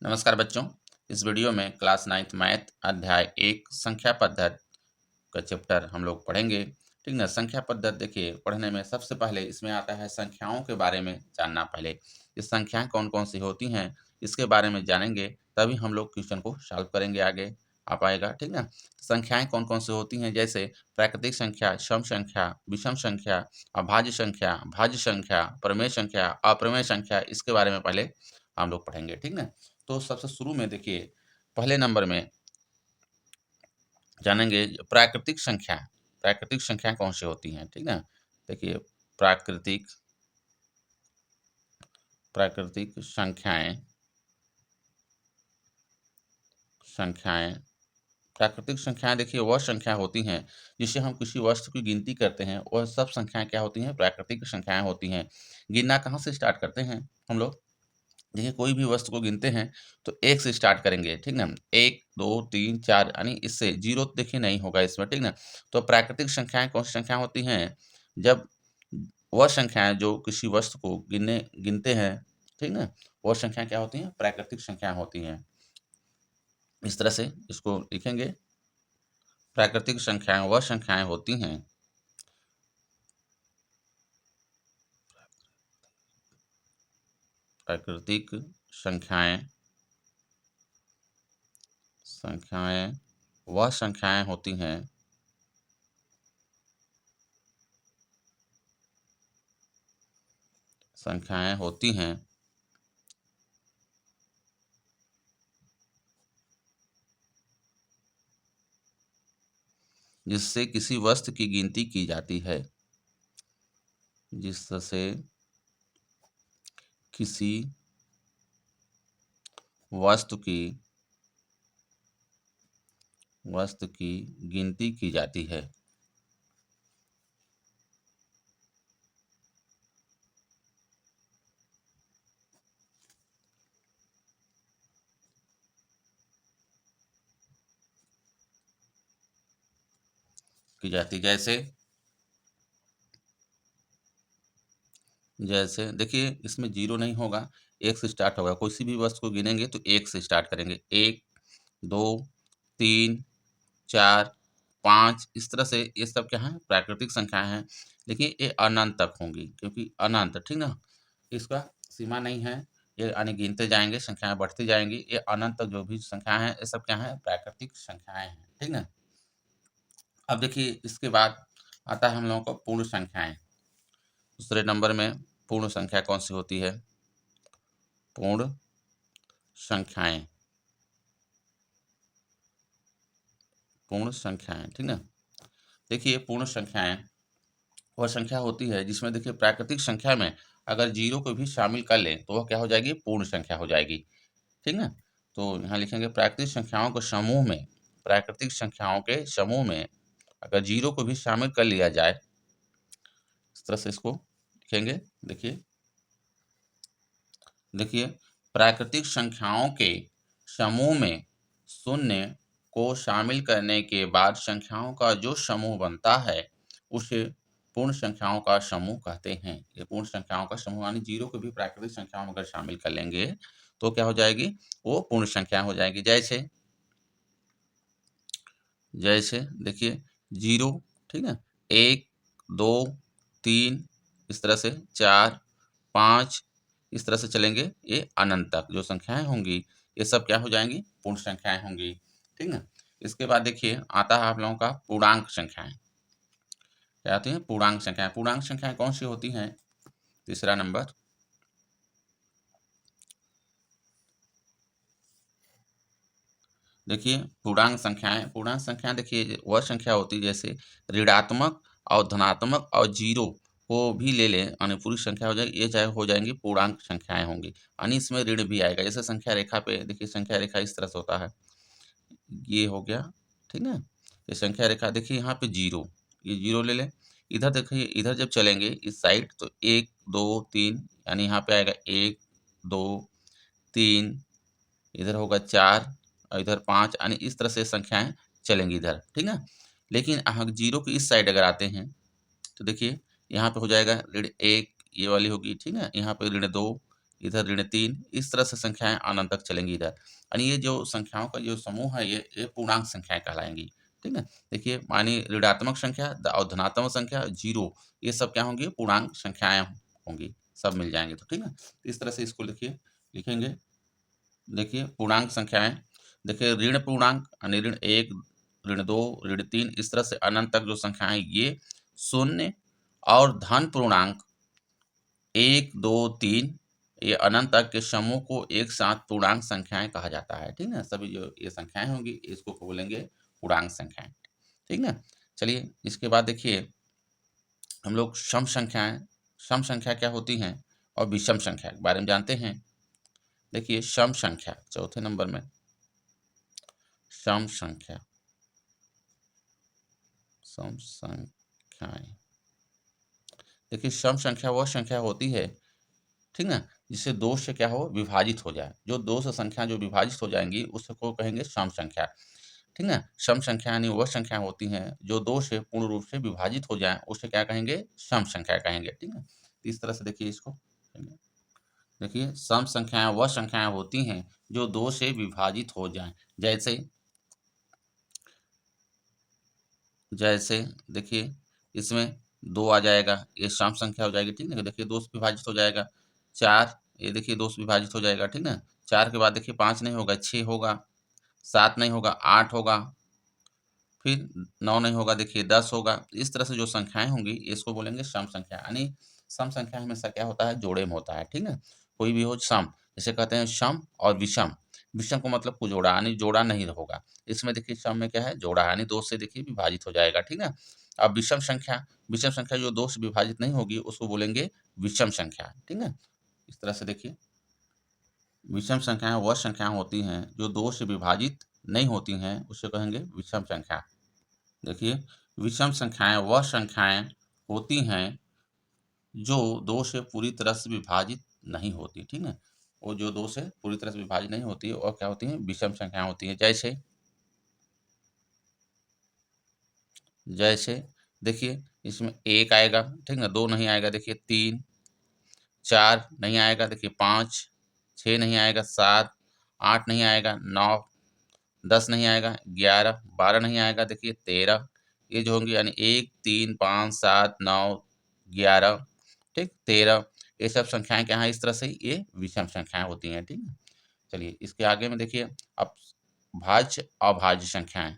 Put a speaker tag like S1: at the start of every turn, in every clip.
S1: नमस्कार बच्चों। इस वीडियो में क्लास 9th मैथ अध्याय 1 संख्या पद्धति का चैप्टर हम लोग पढ़ेंगे। ठीक ना। संख्या पद्धति देखिए, पढ़ने में सबसे पहले इसमें आता है संख्याओं के बारे में जानना। पहले ये संख्याएं कौन कौन सी होती हैं इसके बारे में जानेंगे, तभी हम लोग क्वेश्चन को सॉल्व करेंगे, आगे आ पाएगा। ठीक ना। संख्याएं कौन कौन सी होती हैं, जैसे प्राकृतिक संख्या, सम संख्या, विषम संख्या, अभाज्य संख्या, भाज्य संख्या, प्रमेय संख्या, अप्रमेय संख्या, इसके बारे में पहले हम लोग पढ़ेंगे। ठीक ना। तो सबसे शुरू में देखिए, पहले नंबर में जानेंगे प्राकृतिक संख्या। प्राकृतिक संख्याएं कौन सी होती हैं। ठीक ना। देखिए, प्राकृतिक प्राकृतिक संख्याएं संख्याएं प्राकृतिक संख्याएं देखिए वह संख्या होती हैं जिससे हम किसी वस्तु की गिनती करते हैं। वह सब संख्याएं क्या होती हैं, प्राकृतिक संख्याएं होती हैं। गिनना कहाँ से स्टार्ट करते हैं हम लोग, देखिए कोई भी वस्तु को गिनते हैं तो एक से स्टार्ट करेंगे। ठीक ना। 1 2 3 4, यानी इससे जीरो तो देखिए नहीं होगा इसमें। ठीक ना। तो प्राकृतिक संख्याएं कौन सी संख्या होती हैं, जब वह संख्याएं जो किसी वस्तु को गिनते हैं। ठीक ना। वह संख्याएं क्या होती हैं, प्राकृतिक संख्या होती हैं। इस तरह से इसको लिखेंगे, प्राकृतिक संख्याएं वह संख्याएं होती हैं प्राकृतिक संख्याएं संख्याएं वह संख्याएं होती हैं संख्याएं होती हैं जिससे किसी वस्तु की गिनती की जाती है, जिससे किसी वस्तु की गिनती की जाती है। जैसे जैसे देखिए, इसमें जीरो नहीं होगा, एक से स्टार्ट होगा। कोई सी भी वस्तु को गिनेंगे तो एक से स्टार्ट करेंगे। 1 2 3 4 5, इस तरह से ये सब क्या है, प्राकृतिक संख्याएं हैं। लेकिन ये अनंत तक होंगी, क्योंकि अनंत, ठीक ना, इसका सीमा नहीं है। ये यानी गिनते जाएंगे, संख्याएं बढ़ती जाएंगी। ये अनंत तक जो भी संख्याएं हैं, ये सब क्या है, प्राकृतिक संख्याएं हैं। ठीक ना। अब देखिए, इसके बाद आता है हम लोगों को पूर्ण संख्याएं। दूसरे नंबर में पूर्ण संख्या कौन सी होती है, पूर्ण संख्याएं पूर्ण संख्याएं। ठीक ना। देखिए, पूर्ण संख्याएं वह संख्या होती है जिसमें देखिए प्राकृतिक संख्या में अगर जीरो को भी शामिल कर लें तो वह क्या हो जाएगी, पूर्ण संख्या हो जाएगी। ठीक ना। तो यहाँ लिखेंगे प्राकृतिक संख्याओं के समूह में अगर जीरो को भी शामिल कर लिया जाए, इस तरह से इसको लिखेंगे। देखिए देखिए प्राकृतिक संख्याओं के समूह में शून्य को शामिल करने के बाद संख्याओं का जो समूह बनता है उसे पूर्ण संख्याओं का समूह कहते हैं। ये पूर्ण संख्याओं का समूह, यानी जीरो को भी प्राकृतिक संख्याओं में अगर शामिल कर लेंगे तो क्या हो जाएगी, वो पूर्ण संख्या हो जाएगी। जैसे जैसे देखिए, जीरो, ठीक है, 1 2 3, इस तरह से 4 5, इस तरह से चलेंगे, ये अनंत तक जो संख्याएं होंगी ये सब क्या हो जाएंगी, पूर्ण संख्याएं होंगी। ठीक है। इसके बाद देखिए आता है आप लोगों का पूर्णांक संख्याएं। क्या आती हैं, पूर्णांक संख्याएं। पूर्णांक संख्याएं कौन सी होती हैं, तीसरा नंबर, देखिए पूर्णांक संख्याएं देखिए वह संख्या होती है जैसे ऋणात्मक और धनात्मक और जीरो को भी ले लें, यानी पूरी संख्या हो जाएगी, ये चाहे हो जाएंगी पूर्णांक संख्याएं होंगी। यानी इसमें ऋण भी आएगा। जैसे संख्या रेखा पे देखिए, संख्या रेखा इस तरह से होता है, ये हो गया। ठीक है। ये संख्या रेखा देखिए, यहाँ पे जीरो, ये जीरो ले लें। इधर देखिए, इधर जब चलेंगे इस साइड तो 1 2 3, यानी यहाँ पे आएगा 1 2 3, इधर होगा 4 और इधर 5, यानी इस तरह से संख्याएं चलेंगी इधर। ठीक है। लेकिन जीरो के इस साइड अगर आते हैं तो देखिए यहाँ पे हो जाएगा ऋण 1, ये वाली होगी। ठीक है। यहाँ पे ऋण 2, इधर -3, इस तरह से संख्याएँ अनंत तक चलेंगी इधर। यानी ये जो संख्याओं का जो समूह है ये पूर्णांक संख्याएँ कहलाएँगी, ठीक है? देखिए मानिए ऋणात्मक संख्या और धनात्मक संख्या 0 ये सब क्या होंगी? पूर्णांक संख्याएँ होंगी, सब मिल जाएँगे तो, ठीक है? इस तरह से इसको लिखिए, लिखेंगे। देखिए पूर्णांक संख्याएँ, देखिए ऋण पूर्णांक यानी ऋण 1, ऋण 2, ऋण 3 इस तरह से अनंत तक जो संख्याएँ ये शून्य और धन पूर्णांक 1, 2, 3 ये अनंत तक के समूह को एक साथ पूर्णांक संख्याएँ कहा जाता है, ठीक है? सभी जो ये संख्याएँ होंगी इसको बोलेंगे पूर्णांक संख्याएँ, ठीक ना? चलिए इसके बाद देखिए हम लोग सम संख्या क्या होती हैं और विषम संख्या के बारे में जानते हैं। देखिए सम संख्या चौथे नंबर में सम संख्या, सम संख्याएँ। देखिए सम संख्या वह संख्या होती है, ठीक ना? जिससे 2 से क्या हो विभाजित हो जाए। जो 2 से संख्या जो विभाजित हो जाएँगी उसको कहेंगे सम संख्या, ठीक ना? सम संख्या यानी वह संख्या होती हैं जो 2 से पूर्ण रूप से विभाजित हो जाएँ, उसे क्या कहेंगे? सम संख्या कहेंगे, ठीक है? तो इस तरह से देखिए इसको, देखिए सम संख्याएँ वह संख्याएँ होती हैं जो 2 से विभाजित हो जाएँ। जैसे जैसे देखिए इसमें 2 आ जाएगा, ये सम संख्या हो जाएगी, ठीक है? देखिए 2 से विभाजित हो जाएगा। 4 ये देखिए 2 से विभाजित हो जाएगा, ठीक ना? 4 के बाद देखिए 5 नहीं होगा, 6 होगा, 7 नहीं होगा, 8 होगा, फिर 9 नहीं होगा, देखिए 10 होगा। इस तरह से जो संख्याएँ होंगी इसको बोलेंगे सम संख्या। यानी सम संख्या हमेशा क्या होता है? जोड़े में होता है, ठीक है? कोई भी हो सम, जिसे कहते हैं सम और विषम। विषम का मतलब कुजोड़ा यानी जोड़ा नहीं होगा। इसमें देखिए सम में क्या है? जोड़ा यानी 2 से देखिए विभाजित हो जाएगा, ठीक है? अब विषम संख्या जो 2 से विभाजित नहीं होगी उसको बोलेंगे विषम संख्या, ठीक है? इस तरह से देखिए विषम संख्याएँ वह संख्याएँ होती हैं जो 2 से विभाजित नहीं होती हैं, उसे कहेंगे विषम संख्या। देखिए विषम संख्याएँ वह संख्याएँ होती हैं जो 2 से पूरी तरह से विभाजित नहीं होती, ठीक है? वो जो 2 से पूरी तरह से विभाजित नहीं होती और क्या होती हैं? विषम संख्याएँ होती हैं। जैसे जैसे देखिए इसमें 1 आएगा, ठीक है? 2 नहीं आएगा, देखिए 3, 4 नहीं आएगा, देखिए 5, 6 नहीं आएगा, 7, 8 नहीं आएगा, 9, 10 नहीं आएगा, 11, 12 नहीं आएगा, देखिए 13 ये जो होंगे यानी 1, 3, 5, 7, 9, 11, ठीक? 13 ये सब संख्याएँ क्या हैं? इस तरह से ये विषम संख्याएँ होती हैं, ठीक है? चलिए इसके आगे में देखिए अब भाज्य अभाज्य संख्याएँ।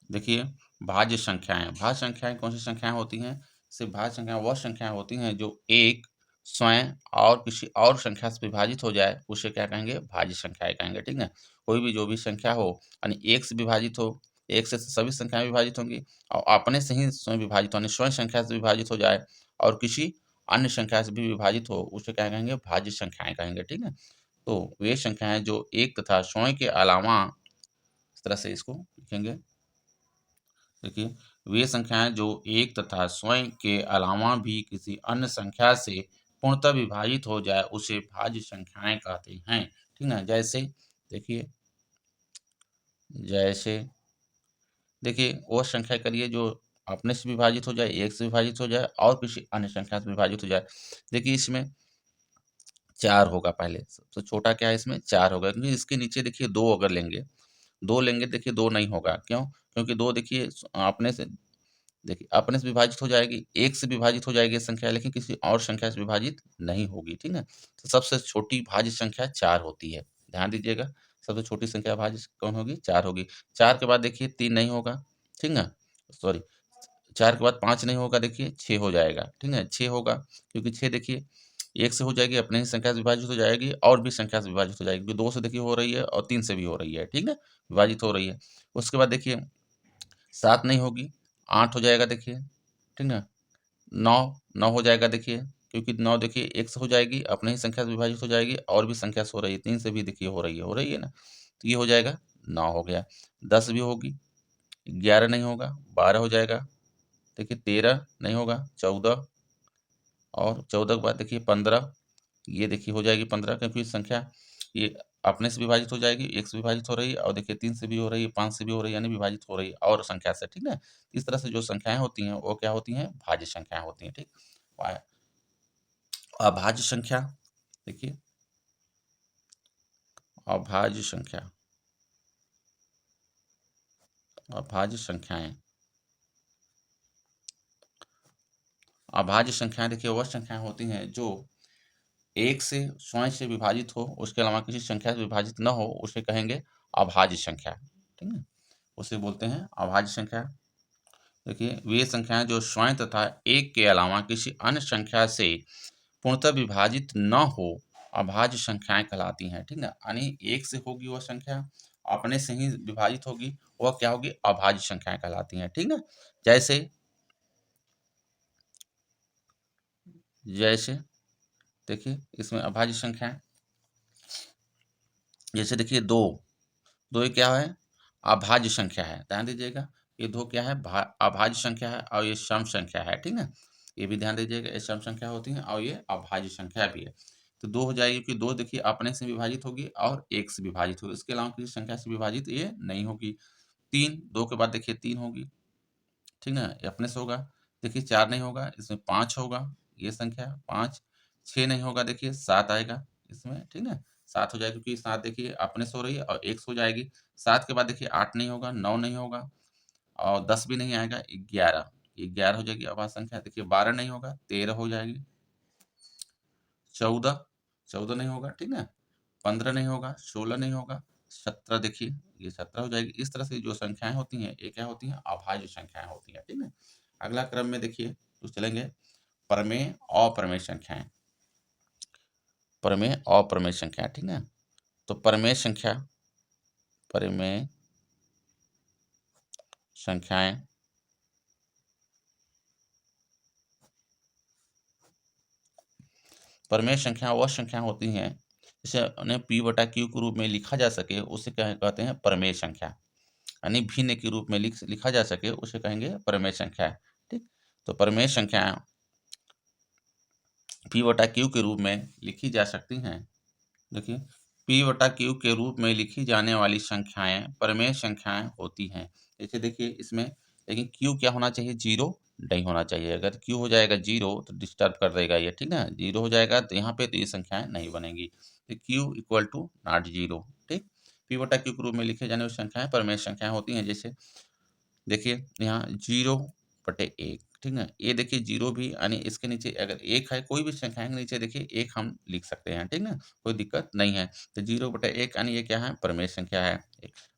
S1: देखिए भाज्य संख्याएँ कौन-सी संख्याएँ होती हैं? सिर्फ़ भाज्य संख्याएँ वह संख्याएँ होती हैं जो एक स्वयं और किसी और संख्या से विभाजित हो जाए, उसे क्या कहेंगे? भाज्य संख्याएँ कहेंगे, ठीक है? कोई भी जो भी संख्या हो यानी 1 से विभाजित हो, 1 से सभी संख्याएँ विभाजित होंगी और अपने से ही स्वयं विभाजित हो यानी स्वयं संख्या से विभाजित हो जाए और किसी अन्य संख्या से भी विभाजित हो, उसे क्या कहेंगे? भाज्य संख्याएँ कहेंगे, ठीक है? तो वे संख्याएँ जो एक तथा स्वयं के अलावा इस तरह से इसको लिखेंगे। देखिए, वे संख्याएँ जो एक तथा स्वयं के अलावा भी किसी अन्य संख्या से पूर्णतः विभाजित हो जाए, उसे भाज्य संख्याएँ कहते हैं। ठीक है? देखिए जैसे देखिए वो संख्या करिए जो अपने से विभाजित हो जाए, 1 से विभाजित हो जाए और किसी अन्य संख्या से विभाजित हो जाए। देखिए इसमें 4 होगा पहले, सबसे छोटा क्या है इसमें 4 होगा क्योंकि इसके नीचे देखिए 2 अगर लेंगे, 2 लेंगे देखिए 2 नहीं होगा, क्यों? क्योंकि 2 देखिए अपने से विभाजित हो जाएगी, 1 से विभाजित हो जाएगी ये संख्या लेकिन किसी और संख्या से विभाजित नहीं होगी, ठीक है? तो सबसे छोटी भाज्य संख्या 4 होती है, ध्यान दीजिएगा, सबसे छोटी संख्या भाज्य कौन होगी? 4 होगी। 4 के बाद देखिए 3 नहीं होगा, ठीक ना? सॉरी 4 के बाद 5 नहीं होगा देखिए 6 हो जाएगा, ठीक है? 6 होगा क्योंकि 6 देखिए 1 से हो जाएगी, अपने ही संख्या से विभाजित हो जाएगी और भी संख्या से विभाजित हो जाएगी, 2 से देखिए हो रही है और 3 से भी हो रही है, ठीक है? विभाजित हो रही है। उसके बाद देखिए 7 नहीं होगी, 8 हो जाएगा देखिए, ठीक ना? 9 9 हो जाएगा देखिए, क्योंकि 9 देखिए 1 से हो जाएगी, अपने ही संख्या से विभाजित हो जाएगी और भी संख्या से हो रही है, 3 से भी देखिए हो रही है ना? तो ये हो जाएगा 9 हो गया, 10 भी होगी, 11 नहीं होगा, 12 हो जाएगा, देखिए 13 नहीं होगा, 14 और 14 के बाद देखिए 15 ये देखिए हो जाएगी 15 क्योंकि संख्या ये अपने से विभाजित हो जाएगी, 1 से विभाजित हो रही है और देखिए 3 से भी हो रही है, 5 से भी हो रही है यानी विभाजित हो रही है और संख्या से, ठीक है? इस तरह से जो संख्याएँ होती हैं, वो क्या होती हैं? भाज्य संख्याएँ होती हैं, ठीक? अभाज्य संख्या, देखिए अभाज्य संख्या, अभाज्य संख्याएं, अभाज्य संख्याएं देखिए वह संख्याएं होती हैं जो एक से स्वयं से विभाजित हो, उसके अलावा किसी संख्या से विभाजित न हो, उसे कहेंगे अभाज्य संख्या। ठीक है, उसे बोलते हैं अभाज्य संख्या। देखिए वे संख्याएं जो स्वयं तथा एक के अलावा किसी अन्य संख्या से पूर्णतः विभाजित न हो, अभाज्य संख्याएं कहलाती हैं। ठीक है, यानी एक से होगी वह संख्या, अपने से ही विभाजित होगी, वह क्या होगी, अभाज्य संख्याएं कहलाती हैं। ठीक है, जैसे जैसे देखिए इसमें अभाज्य संख्याएं, जैसे देखिए दो, दो ये क्या है, अभाज्य संख्या है, ध्यान दीजिएगा। ये दो क्या है, अभाज्य संख्या है, और ये सम संख्या है। ठीक है, ये भी ध्यान दीजिएगा, ये सम संख्या होती है और ये अभाज्य संख्या भी है। तो दो हो जाएगी, क्योंकि दो देखिए अपने से विभाजित होगी और एक से विभाजित होगी, इसके अलावा किसी संख्या से विभाजित ये नहीं होगी। तीन, दो के बाद देखिए तीन होगी। ठीक है, ये अपने से होगा। देखिए चार नहीं होगा, इसमें पाँच होगा, ये संख्या पाँच। छः नहीं होगा, देखिए सात आएगा इसमें। ठीक है, सात हो जाएगी, क्योंकि सात देखिए अपने से हो रही है और एक से हो जाएगी। सात के बाद देखिए आठ नहीं होगा, नौ नहीं होगा, और 10 भी नहीं आएगा, 11, 11 हो जाएगी अभाज्य संख्या। देखिए 12 नहीं होगा, 13 हो जाएगी। 14, 14 नहीं होगा। ठीक है, 15 नहीं होगा, 16 नहीं होगा, 17 देखिए ये 17 हो जाएगी। इस तरह से जो संख्याएं होती हैं ये क्या होती हैं, अभाज्य संख्याएं होती हैं। ठीक है, अगला क्रम में देखिए तो चलेंगे प्रमेय अप्रमेय संख्याएं, प्रमेय अप्रमेय संख्या। ठीक है, तो प्रमेय संख्या, प्रमेय संख्याएं, प्रमेय संख्या वह संख्या होती हैं जिसे उन्हें p बटा q के रूप में लिखा जा सके, उसे क्या कहते हैं, प्रमेय संख्या। यानी भिन्न के रूप में लिखा जा सके, उसे कहेंगे प्रमेय संख्या। ठीक, तो प्रमेय संख्या p बटा q के रूप में लिखी जा सकती हैं। देखिए p बटा q के रूप में लिखी जाने वाली संख्याएं प्रमेय संख्याएं होती हैं। जैसे देखिए इसमें, लेकिन q क्या होना चाहिए, जीरो नहीं होना चाहिए। अगर q हो जाएगा जीरो तो डिस्टर्ब कर देगा ये। ठीक है, जीरो हो जाएगा तो यहाँ पे तो ये संख्याएं नहीं बनेंगी। तो q equal to not zero. ठीक, p बटा q के रूप में लिखे जाने वाली संख्याएं प्रमेय संख्याएं होती हैं। जैसे देखिए यहाँ जीरो बटे एक। ठीक है, ये देखिए जीरो भी, यानी इसके नीचे अगर एक है, कोई भी संख्या के नीचे देखिए एक हम लिख सकते हैं। ठीक है, कोई दिक्कत नहीं है। तो जीरो बटे एक यानी ये क्या है, प्रमेय संख्या है।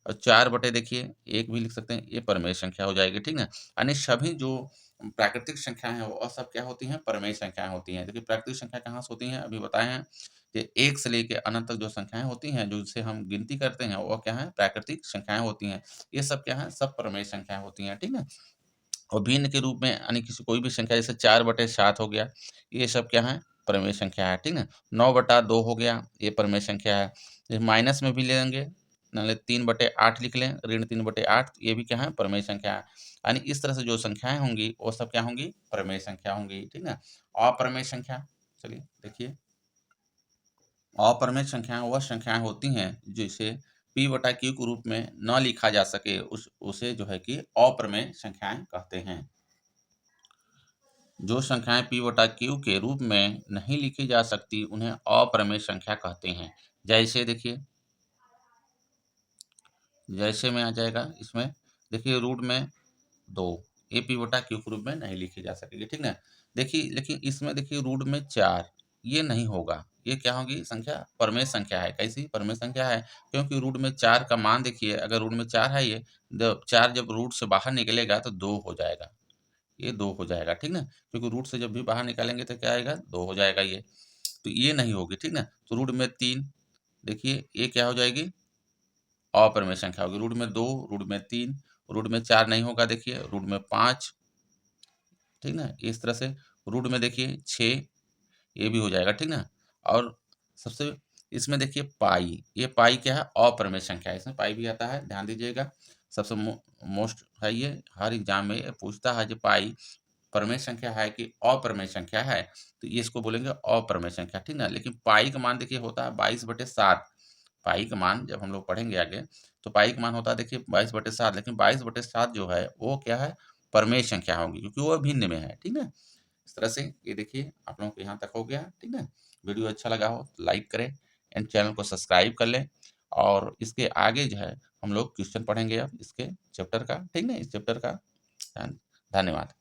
S1: और चार बटे देखिए एक भी लिख सकते हैं, ये प्रमेय संख्या हो जाएगी। ठीक है, यानी सभी जो प्राकृतिक संख्याएं हैं वो सब क्या होती हैं, प्रमेय संख्याएं होती हैं। देखिए प्राकृतिक संख्या कहाँ से होती हैं, अभी बताए हैं कि एक से लेकर अनंत तक जो संख्याएं होती हैं, जो जिसे हम गिनती करते हैं, वो क्या है, प्राकृतिक संख्याएं होती हैं। ये सब क्या है, सब प्रमेय संख्या होती हैं। ठीक है, और भिन्न के रूप में यानी किसी कोई भी संख्या, जैसे 4/7 हो गया, ये सब क्या है, प्रमेय संख्या है। ठीक है, 9/2 हो गया, ये प्रमेय संख्या है। ये माइनस में भी ले लेंगे, नाले 3/8 लिख लें, ऋण 3/8, ये भी क्या है, प्रमेय संख्या है। यानी इस तरह से जो संख्याएं होंगी वो सब क्या होंगी, प्रमेय संख्या होंगी। ठीक है, अप्रमेय संख्या, चलिए देखिए अप्रमेय संख्याएं वह संख्याएं होती हैं जिसे p बटा q के रूप में न लिखा जा सके, उसे जो है कि अप्रमेय संख्याएं कहते हैं। जो संख्याएं p बटा q के रूप में नहीं लिखी जा सकती उन्हें अप्रमेय संख्या कहते हैं। जैसे देखिए, जैसे में आ जाएगा इसमें, देखिए रूट में दो, ए p बटा q के रूप में नहीं लिखी जा सकेगी। ठीक है, देखिए लेकिन इसमें देखिए रूट में चार, ये नहीं होगा, ये क्या होगी, संख्या प्रमेय संख्या है। कैसी प्रमेय संख्या है, क्योंकि रूट में चार का मान देखिए, अगर रूट में चार है, ये चार जब रूट से बाहर निकलेगा तो दो हो जाएगा, ये दो हो जाएगा। ठीक ना, क्योंकि रूट से जब भी बाहर निकालेंगे तो क्या आएगा, दो हो जाएगा ये, तो ये नहीं होगी। ठीक ना, तो रूट में तीन, देखिए ये क्या हो जाएगी, अप्रमेय संख्या होगी। रूट में दो, रूट में तीन, रूट में चार नहीं होगा, देखिए रूट में पाँच। ठीक ना, इस तरह से रूट में देखिए छः, ये भी हो जाएगा। ठीक ना, और सबसे इसमें देखिए पाई, ये पाई क्या है, अप्रमेय संख्या है, इसमें पाई भी आता है, ध्यान दीजिएगा। सबसे मोस्ट है ये, हर एग्जाम में ये पूछता है, जो पाई प्रमेय संख्या है कि अप्रमेय संख्या है, तो ये इसको बोलेंगे अप्रमेय संख्या। ठीक ना, लेकिन पाई का मान देखिए होता है 22/7। पाई का मान जब हम लोग पढ़ेंगे आगे, तो पाई का मान होता है देखिए 22/7, लेकिन 22/7 जो है वो क्या है, प्रमेय संख्या होगी, क्योंकि वो भिन्न में है। ठीक है, इस तरह से ये देखिए आप लोगों को यहाँ तक हो गया, ठीक है। वीडियो अच्छा लगा हो तो लाइक करें एंड चैनल को सब्सक्राइब कर लें, और इसके आगे जो है हम लोग क्वेश्चन पढ़ेंगे अब इसके चैप्टर का, ठीक है, इस चैप्टर का। धन्यवाद।